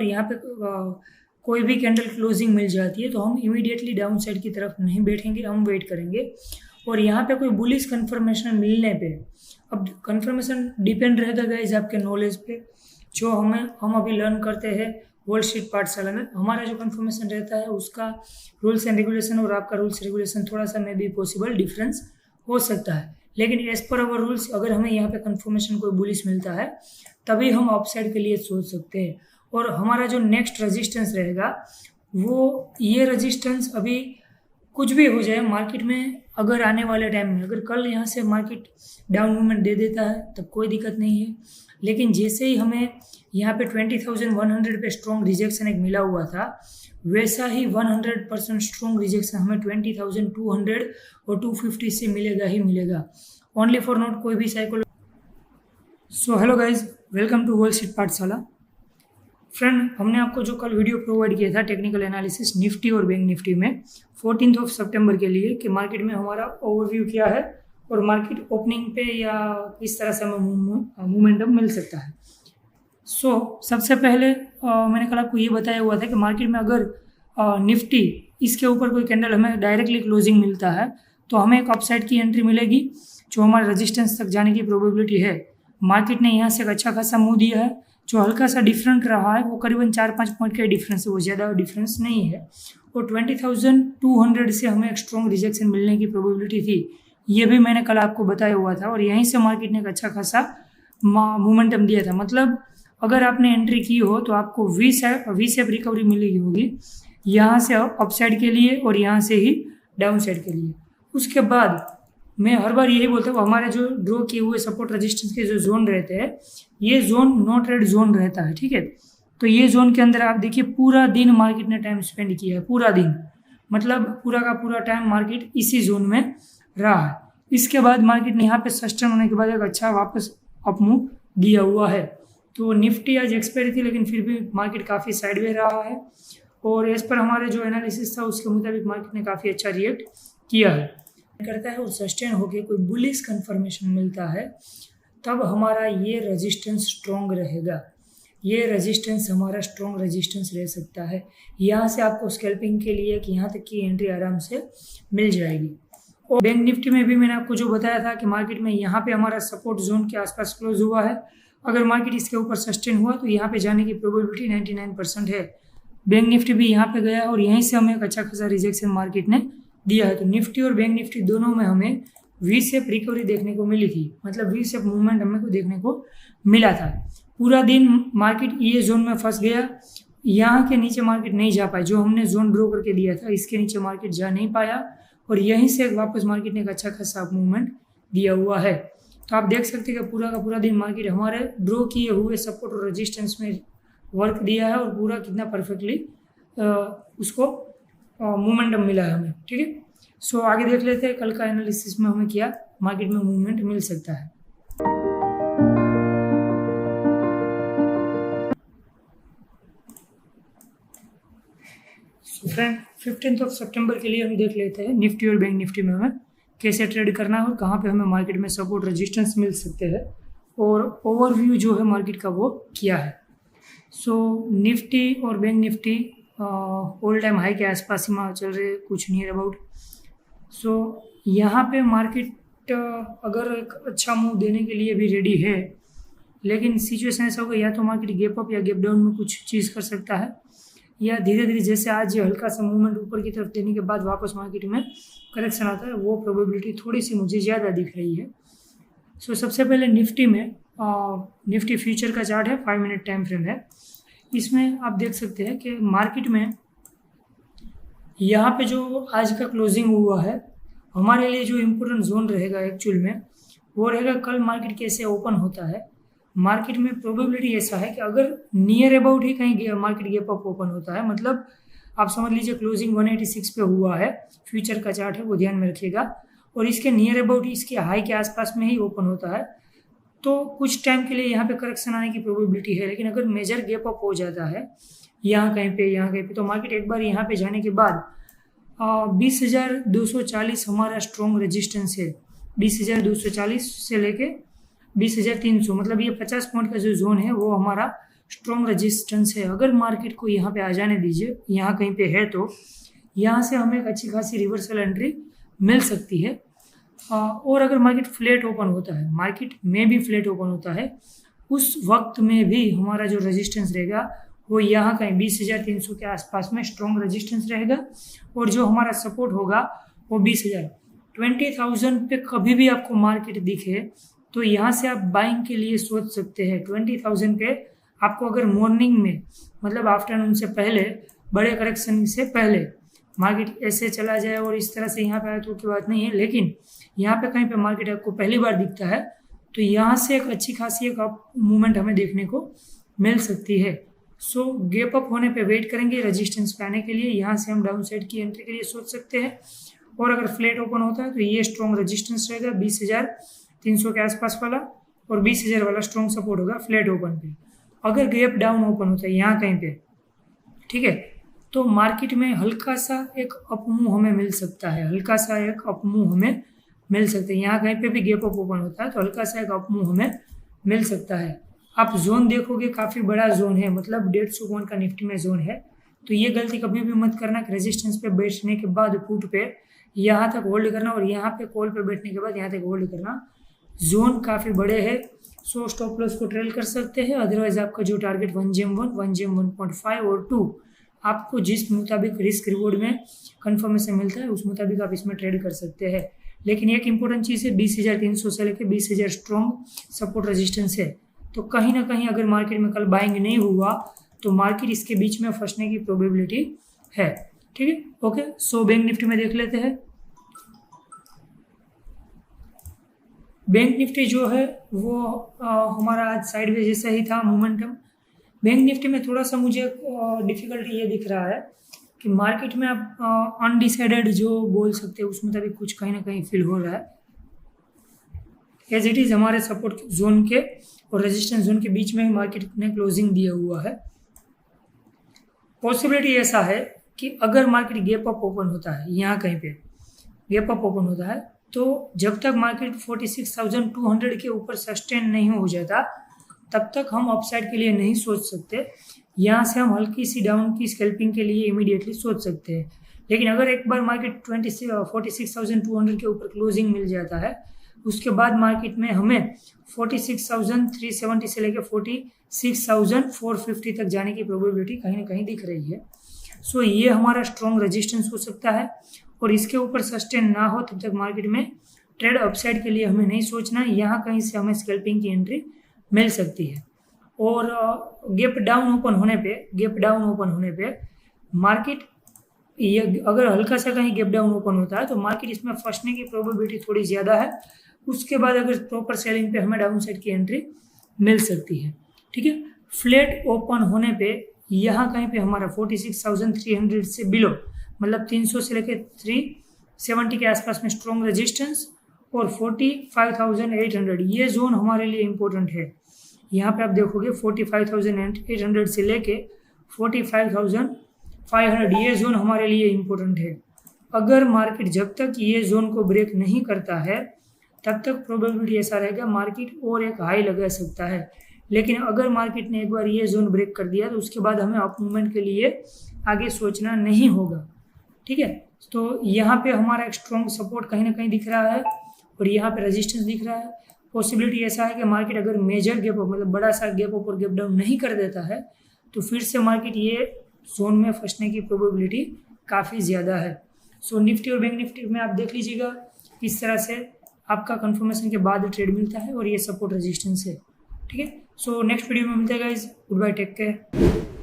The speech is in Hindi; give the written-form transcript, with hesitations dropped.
और यहाँ पे कोई भी कैंडल क्लोजिंग मिल जाती है तो हम इमीडिएटली डाउन साइड की तरफ नहीं बैठेंगे, हम वेट करेंगे। और यहाँ पे कोई बुलिश कंफर्मेशन मिलने पे, अब कंफर्मेशन डिपेंड रहता है गाइस आपके नॉलेज पे, जो हम अभी लर्न करते हैं वॉल स्ट्रीट पाठशाला में। हमारा जो कंफर्मेशन रहता है उसका रूल्स एंड रेगुलेशन और आपका रूल्स रेगुलेशन थोड़ा सा मे बी पॉसिबल डिफरेंस हो सकता है, लेकिन एज पर अवर रूल्स अगर हमें यहाँ पे कंफर्मेशन कोई बुलिश मिलता है तभी हम अपसाइड के लिए सोच सकते हैं। और हमारा जो नेक्स्ट रेजिस्टेंस रहेगा वो ये रेजिस्टेंस, अभी कुछ भी हो जाए मार्केट में, अगर आने वाले टाइम में अगर कल यहाँ से मार्केट डाउन मूवमेंट दे देता है तब कोई दिक्कत नहीं है, लेकिन जैसे ही हमें यहाँ पे 20,100 पे स्ट्रॉन्ग रिजेक्शन एक मिला हुआ था, वैसा ही 100% स्ट्रॉन्ग रिजेक्शन हमें 20,200 और 250 से मिलेगा ही मिलेगा। ओनली फॉर नॉट कोई भी psychology. So hello guys, welcome to Wall Street Pathshala. Friend, हमने आपको जो कल वीडियो प्रोवाइड किया था टेक्निकल एनालिसिस निफ्टी और बैंक निफ्टी में 14 सितंबर के लिए, कि मार्केट में हमारा ओवरव्यू क्या है और मार्केट ओपनिंग पे या किस तरह से हमें मोमेंटम मिल सकता है। सबसे पहले मैंने कल आपको ये बताया हुआ था कि मार्केट में अगर निफ्टी इसके ऊपर कोई कैंडल हमें डायरेक्टली क्लोजिंग मिलता है तो हमें एक अपसाइड की एंट्री मिलेगी, जो हमारे रेजिस्टेंस तक जाने की प्रोबेबिलिटी है। मार्केट ने यहाँ से एक अच्छा खासा मूव दिया है, जो हल्का सा डिफरेंट रहा है, वो करीबन 4-5 पॉइंट का डिफरेंस है, वो ज़्यादा डिफरेंस नहीं है। और 20,200 से हमें एक स्ट्रॉन्ग रिजेक्शन मिलने की प्रोबेबिलिटी थी, ये भी मैंने कल आपको बताया हुआ था। और यहीं से मार्केट ने एक अच्छा खासा मोमेंटम दिया था। मतलब अगर आपने एंट्री की हो तो आपको वी शेप रिकवरी मिलेगी होगी, यहाँ से अपसाइड के लिए और यहाँ से ही डाउन साइड के लिए। उसके बाद मैं हर बार यही बोलता हूँ, हमारे जो ड्रॉ किए हुए सपोर्ट रेजिस्टेंस के जो जोन रहते हैं, ये जोन नो ट्रेड जोन रहता है, ठीक है। तो ये जोन के अंदर आप देखिए पूरा दिन मार्केट ने टाइम स्पेंड किया है, पूरा दिन, मतलब पूरा का पूरा टाइम मार्केट इसी जोन में रहा है। इसके बाद मार्केट ने यहाँ पे सस्टेन होने के बाद एक अच्छा वापस अप मूव दिया हुआ है। तो निफ्टी आज एक्सपायरी थी, लेकिन फिर भी मार्केट काफ़ी साइडवे रहा है और एज पर हमारे जो एनालिसिस था उसके मुताबिक मार्केट ने काफ़ी अच्छा रिएक्ट किया है करता है। और सस्टेन होकर कोई बुलिश कंफर्मेशन मिलता है तब हमारा ये रेजिस्टेंस स्ट्रॉन्ग रहेगा, ये रेजिस्टेंस हमारा स्ट्रॉन्ग रेजिस्टेंस रह सकता है। यहाँ से आपको स्कैल्पिंग के लिए कि यहाँ तक की एंट्री आराम से मिल जाएगी। और बैंक निफ्टी में भी मैंने आपको जो बताया था कि मार्केट में यहाँ पे हमारा सपोर्ट जोन के आसपास क्लोज हुआ है, अगर मार्केट इसके ऊपर सस्टेन हुआ तो यहाँ पे जाने की प्रोबेबिलिटी 99% है। बैंक निफ्टी भी यहाँ पे गया और यहीं से हमें एक अच्छा खासा रिजेक्शन मार्केट ने दिया है। तो निफ्टी और बैंक निफ्टी दोनों में हमें वी शेप रिकवरी देखने को मिली थी, मतलब वी शेप मूवमेंट हमें को देखने को मिला था। पूरा दिन मार्केट ये जोन में फंस गया, यहाँ के नीचे मार्केट नहीं जा पाया, जो हमने जोन ड्रॉ करके दिया था इसके नीचे मार्केट जा नहीं पाया और यहीं से वापस मार्केट ने एक अच्छा खासा मूवमेंट दिया हुआ है। तो आप देख सकते हैं कि पूरा का पूरा दिन मार्केट हमारे ड्रॉ किए हुए सपोर्ट और रेजिस्टेंस में वर्क दिया है और पूरा कितना परफेक्टली उसको मोमेंटम मिला है हमें, ठीक है। सो आगे देख लेते हैं कल का एनालिसिस में हमें क्या मार्केट में मूवमेंट मिल सकता है। फ्रेंड, 15 सितंबर के लिए हम देख लेते हैं निफ्टी और बैंक निफ्टी में हमें कैसे ट्रेड करना है और कहाँ पे हमें मार्केट में सपोर्ट रेजिस्टेंस मिल सकते हैं और ओवरव्यू जो है मार्केट का वो क्या है। निफ्टी और bank Nifty all time high के आसपास ही चल रहे, कुछ नियर अबाउट। यहाँ पे मार्केट अगर एक अच्छा मूव देने के लिए भी रेडी है, लेकिन सिचुएशन ऐसा होगा या तो मार्केट गैप अप या गैप डाउन में कुछ चीज़ कर सकता है, या धीरे धीरे जैसे आज ये हल्का सा मूवमेंट ऊपर की तरफ देने के बाद वापस मार्केट में करेक्शन आता है, वो प्रोबेबिलिटी थोड़ी सी मुझे ज़्यादा दिख रही है। सबसे पहले निफ्टी में निफ्टी फ्यूचर का चार्ट है, 5 मिनट टाइम फ्रेम है। इसमें आप देख सकते हैं कि मार्केट में यहाँ पे जो आज का क्लोजिंग हुआ है, हमारे लिए जो इम्पोर्टेंट जोन रहेगा एक्चुअल में वो रहेगा कल मार्केट कैसे ओपन होता है। मार्केट में प्रोबेबिलिटी ऐसा है कि अगर नियर अबाउट ही कहीं मार्केट गैप अप ओपन होता है, मतलब आप समझ लीजिए क्लोजिंग 186 पे हुआ है, फ्यूचर का चार्ट है वो ध्यान में रखिएगा, और इसके नियर अबाउट इसके हाई के आसपास में ही ओपन होता है, तो कुछ टाइम के लिए यहाँ पे करेक्शन आने की प्रोबेबिलिटी है। लेकिन अगर मेजर गैप अप हो जाता है यहाँ कहीं पे तो मार्केट एक बार यहाँ पे जाने के बाद 20,240 हमारा स्ट्रॉन्ग रेजिस्टेंस है। 20,240 से लेके 20,300, मतलब ये 50 पॉइंट का जो जोन है वो हमारा स्ट्रॉन्ग रेजिस्टेंस है। अगर मार्केट को यहाँ पे आ जाने दीजिए, यहाँ कहीं पे है, तो यहाँ से हमें एक अच्छी खासी रिवर्सल एंट्री मिल सकती है। और अगर मार्केट फ्लैट ओपन होता है, मार्केट में भी फ्लैट ओपन होता है, उस वक्त में भी हमारा जो रेजिस्टेंस रहेगा वो यहाँ कहीं 20,300 के आसपास में स्ट्रॉन्ग रेजिस्टेंस रहेगा। और जो हमारा सपोर्ट होगा वो 20,000 20,000 पे कभी भी आपको मार्केट दिखे तो यहाँ से आप बाइंग के लिए सोच सकते हैं। 20,000 पे आपको अगर मॉर्निंग में, मतलब आफ्टरनून से पहले, बड़े करेक्शन से पहले मार्केट ऐसे चला जाए और इस तरह से यहाँ पे आए तो की बात नहीं है, लेकिन यहाँ पे कहीं पे मार्केट आपको पहली बार दिखता है तो यहाँ से एक अच्छी खासी एक अप मूवमेंट हमें देखने को मिल सकती है। सो गैप अप होने पे वेट करेंगे रेजिस्टेंस पे आने के लिए। यहाँ से हम डाउन साइड की एंट्री के लिए सोच सकते हैं। और अगर फ्लैट ओपन होता है तो ये स्ट्रॉन्ग रेजिस्टेंस रहेगा 20,300 के आसपास वाला, और 20,000 वाला स्ट्रॉन्ग सपोर्ट होगा फ्लैट ओपन पे। अगर गैप डाउन ओपन होता है यहाँ कहीं पे, ठीक है, तो मार्केट में हल्का सा एक अपमूव हमें मिल सकता है, हल्का सा एक अपमूव हमें मिल सकता है। यहाँ कहीं पे भी गैप अप ओपन होता है तो हल्का सा एक अपमूव हमें मिल सकता है। आप जोन देखोगे, काफ़ी बड़ा जोन है, मतलब 150 पॉइंट का निफ्टी में जोन है। तो ये गलती कभी भी मत करना कि रेजिस्टेंस पे बैठने के बाद पुट पे यहाँ तक होल्ड करना और यहाँ पे कॉल पे बैठने के बाद यहाँ तक होल्ड करना। जोन काफ़ी बड़े है, सो स्टॉप लॉस को ट्रेल कर सकते हैं। अदरवाइज आपका जो टारगेट 1GM1, 1GM1.5 और 2, आपको जिस मुताबिक रिस्क रिवॉर्ड में कन्फर्मेशन मिलता है उस मुताबिक आप इसमें ट्रेड कर सकते हैं। लेकिन एक इंपॉर्टेंट चीज़ है, 20,300 से लेकर 20,000 स्ट्रॉन्ग सपोर्ट रेजिस्टेंस है। तो कहीं ना कहीं अगर मार्केट में कल बाइंग नहीं हुआ तो मार्केट इसके बीच में फंसने की प्रोबेबिलिटी है। ठीक है, ओके। सो बैंक निफ्टी में देख लेते हैं। बैंक निफ्टी जो है वो हमारा आज साइडवेज जैसा ही था मोमेंटम। बैंक निफ्टी में थोड़ा सा मुझे डिफिकल्टी ये दिख रहा है कि मार्केट में आप अनडिसाइडेड जो बोल सकते हैं उस मुताबिक कुछ कहीं ना कहीं फील हो रहा है। एज इट इज़ हमारे सपोर्ट जोन के और रेजिस्टेंस जोन के बीच में ही मार्केट ने क्लोजिंग दिया हुआ है। पॉसिबिलिटी ऐसा है कि अगर मार्केट गैप अप ओपन होता है, यहाँ कहीं पे गैप अप ओपन होता है, तो जब तक मार्केट 46,200 के ऊपर सस्टेन नहीं हो जाता तब तक हम अपसाइड के लिए नहीं सोच सकते। यहाँ से हम हल्की सी डाउन की स्कैल्पिंग के लिए इमीडिएटली सोच सकते हैं। लेकिन अगर एक बार मार्केट 46,200 के ऊपर क्लोजिंग मिल जाता है, उसके बाद मार्केट में हमें 46,370 से लेकर 46,450 तक जाने की प्रोबेबिलिटी कहीं ना कहीं दिख रही है। सो ये हमारा स्ट्रॉन्ग रेजिस्टेंस हो सकता है और इसके ऊपर सस्टेन ना हो तब तक मार्केट में ट्रेड अपसाइड के लिए हमें नहीं सोचना है। यहाँ कहीं से हमें स्कैल्पिंग की एंट्री मिल सकती है। और गैप डाउन ओपन होने पे मार्केट ये अगर हल्का सा कहीं गैप डाउन ओपन होता है तो मार्केट इसमें फंसने की प्रोबेबिलिटी थोड़ी ज़्यादा है। उसके बाद अगर प्रॉपर सेलिंग पे हमें डाउन साइड की एंट्री मिल सकती है। ठीक है, फ्लैट ओपन होने पे यहाँ कहीं पे हमारा 46,300 से बिलो, मतलब 300 से लेकर 370 के आसपास में स्ट्रॉन्ग रेजिस्टेंस और 45,800 ये जोन हमारे लिए इम्पोर्टेंट है। यहाँ पे आप देखोगे 45,800 से लेके 45,500 ये जोन हमारे लिए इम्पोर्टेंट है। अगर मार्केट जब तक ये जोन को ब्रेक नहीं करता है तब तक प्रोबेबिलिटी ऐसा रहेगा मार्केट और एक हाई लगा सकता है। लेकिन अगर मार्केट ने एक बार ये जोन ब्रेक कर दिया तो उसके बाद हमें अप मूवमेंट के लिए आगे सोचना नहीं होगा। ठीक है, तो यहाँ पे हमारा एक स्ट्रॉन्ग सपोर्ट कहीं ना कहीं दिख रहा है और यहाँ पे रेजिस्टेंस दिख रहा है। पॉसिबिलिटी ऐसा है कि मार्केट अगर मेजर गैप अप, मतलब बड़ा सा गैप अप और गैप डाउन नहीं कर देता है तो फिर से मार्केट ये जोन में फंसने की प्रोबेबिलिटी काफ़ी ज़्यादा है। सो निफ्टी और बैंक निफ्टी में आप देख लीजिएगा किस तरह से आपका कंफर्मेशन के बाद ट्रेड मिलता है और ये सपोर्ट रेजिस्टेंस है। ठीक है, सो नेक्स्ट वीडियो में मिलते हैं guys. Good bye, take care.